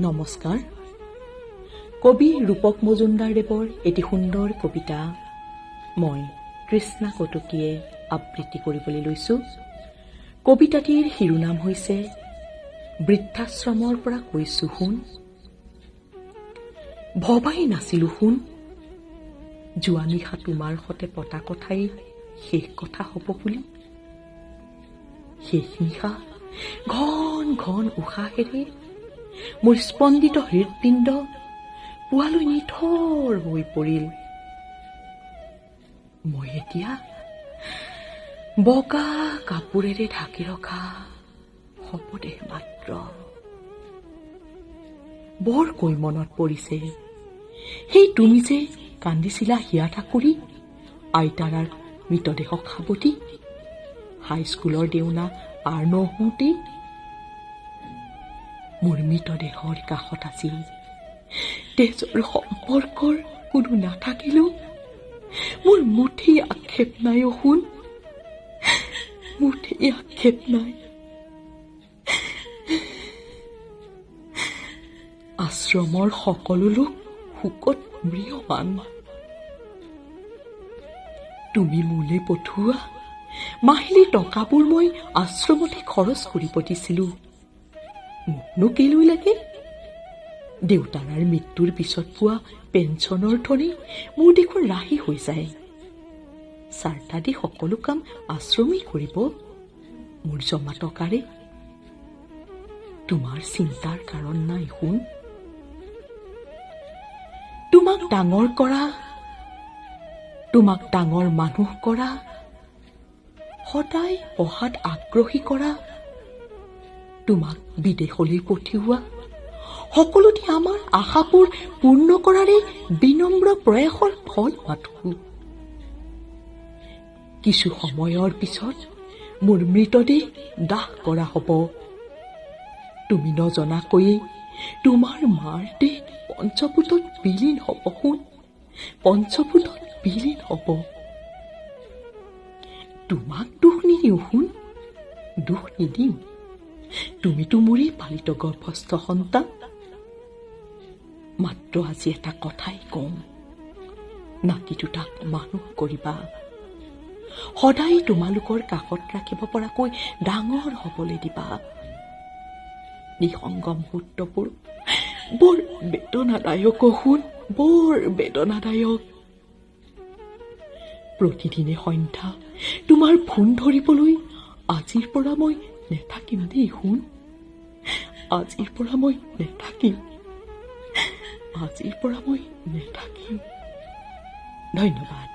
নমস্কাৰ। কবি ৰূপক মজুমদাৰদেৱৰ এটি সুন্দৰ কবিতা মই কৃষ্ণা কটকীয়ে আবৃত্তি কৰিবলৈ লৈছো। কবিতাটিৰ শিৰোনাম হৈছে বৃদ্ধাশ্ৰমৰ পৰা কৈছো শুন। ভবাই নাছিলো শুন, যোৱা নিশা তোমাৰ সতে পতা কথাই শেষ কথা হ'ব বুলি। শেষ নিশা ঘন ঘন উশাহেৰে মোৰ স্পন্দিত হৃদপিণ্ড পুৱালৈ নিথৰ হৈ পৰিল। মই এতিয়া বগা কাপোৰেৰে ঢাকি ৰখা শৱদেহ মাত্ৰ। বৰকৈ মনত পৰিছে সেই তুমি যে কান্দিছিলা হিয়া ঠাকুৰী আইতাৰাৰ মৃতদেহক সাৱটি। হাইস্কুলৰ দেওনা পাৰ নহওঁতেই মোৰ মৃতদেহৰ কাষত আছিল। তেজৰ সম্পৰ্কৰ কোনো নাথাকিলেও মোৰ মুঠেই আক্ষেপ নাই। শুন, মুঠেই আক্ষেপ নাই। আশ্ৰমৰ সকলো লোক শোকত ম্ৰিয়মান। তুমি মোলৈ পঠোৱা মাহিলী টকাবোৰ মই আশ্ৰমতে খৰচ কৰিব দিছিলো। মোকনো কেলৈ লাগে? দেউতাৰাৰ মৃত্যুৰ পিছত পোৱা পেঞ্চনৰ ধনে মোৰ দেখোন ৰাহি হৈ যায়। চাৰ্টা দি সকলো কাম আশ্ৰমেই কৰিব মোৰ জমা টকাৰে। তোমাৰ চিন্তাৰ কাৰণ নাই। শুন, তোমাক ডাঙৰ কৰা, তোমাক ডাঙৰ মানুহ কৰা, সদায় পঢ়াত আগ্ৰহী কৰা, তোমাক বিদেশলৈ পঠিওৱা, সকলোতে আমাৰ আশাবোৰ পূৰ্ণ কৰাৰে বিনম্ৰ প্ৰয়াসৰ ফল মাথো। কিছু সময়ৰ পিছত মোৰ মৃতদেহ দাহ কৰা হ'ব। তুমি নজনাকৈয়ে তোমাৰ মাৰ দেহ পঞ্চভূতত বিলীন হ'ব। শুন, পঞ্চভূতত বিলীন হ'ব। তোমাক দুখ নিদিওঁ। শুন, দুখ নিদিওঁ। তুমিতো মোৰেই পালিত গৰ্ভস্থ সন্তান। মাত্ৰ আজি এটা কথাই কওঁ, নাতি দুটাক মানুহ কৰিবা। সদায় তোমালোকৰ কাষত ৰাখিব পৰাকৈ ডাঙৰ হবলৈ দিবা। নিসংগ মুহূৰ্তবোৰ বৰ বেদনাদায়ক। শুন, বৰ বেদনাদায়ক। প্ৰতিদিনে সন্ধ্যা তোমাৰ ফোন ধৰিবলৈ আজিৰ পৰা মই নেথাকিম দেই। শুন, আজিৰ পৰা মই নেথাকিম। আজিৰ পৰা মই নেথাকিম। ধন্যবাদ।